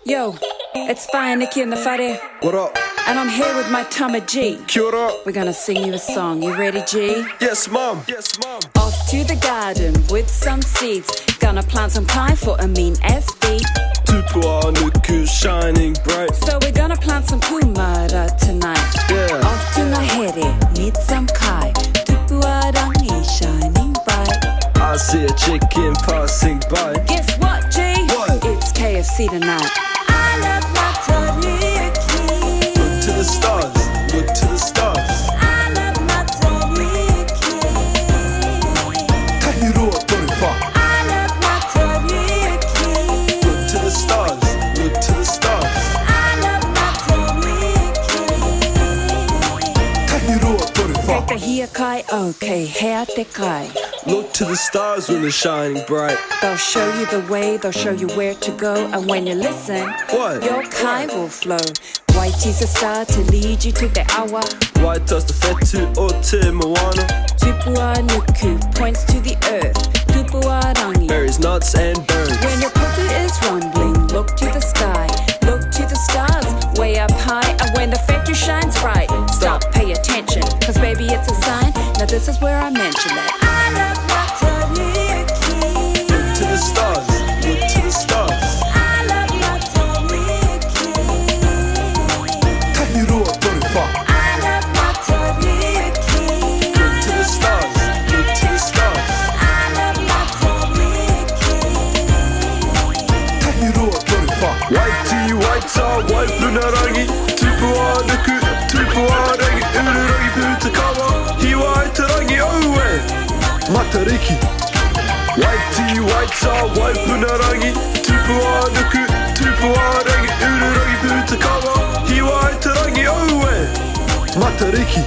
Yo, it's Miss Nicky in the whare. What up? And I'm here with my Tama G. Kia ora. We're gonna sing you a song. You ready, G? Yes, mum. Yes, mum. Off to the garden with some seeds. Gonna plant some pie for a mean ass beat. Tupua nuku shining bright. So we're gonna plant some kumara tonight. Yeah. Off to Mahere, need some kai. Tupua rangi shining bright. I see a chicken passing by. Guess what, G? What? It's KFC tonight. I love Matariki. Look to the stars. Look to the stars. I love Matariki. Tahiroa Torifa. I love Matariki. Look to the stars. Look to the stars. I love Matariki. Tahiroa Torifa. Kei hia kai, okay, hea te kai. Look to the stars when they're shining bright. They'll show you the way, they'll show you where to go. And when you listen, What? your kai will flow. Waita's a star to lead you to the awa. Waita's the fetu o te moana. Tupua nuku points to the earth. Tupua rangi. Berries, nuts and birds. When your puku is rumbling, look to the sky. Look to the stars, way up high. And when the fetu shines bright, stop, pay attention. Cause baby it's a sign. Now this is where I mention it. I love Matariki. Look to the stars. Look to the stars. I love Matariki. Tahiroa Torifa. I love Matariki. Look to the stars. Look to the stars. I love Matariki. Tahiroa Torifa. Waiti, waita, waipuna rangi. Tupua nuku, tupua rangi. Uru rangi pūtakawa. Hi waita rangi aue. Matariki. Waiti, waita, waipuna rangi. Tupua nuku, tupua rangi. Uru rangi pūtakawa. Hi waita rangi aue. Matariki.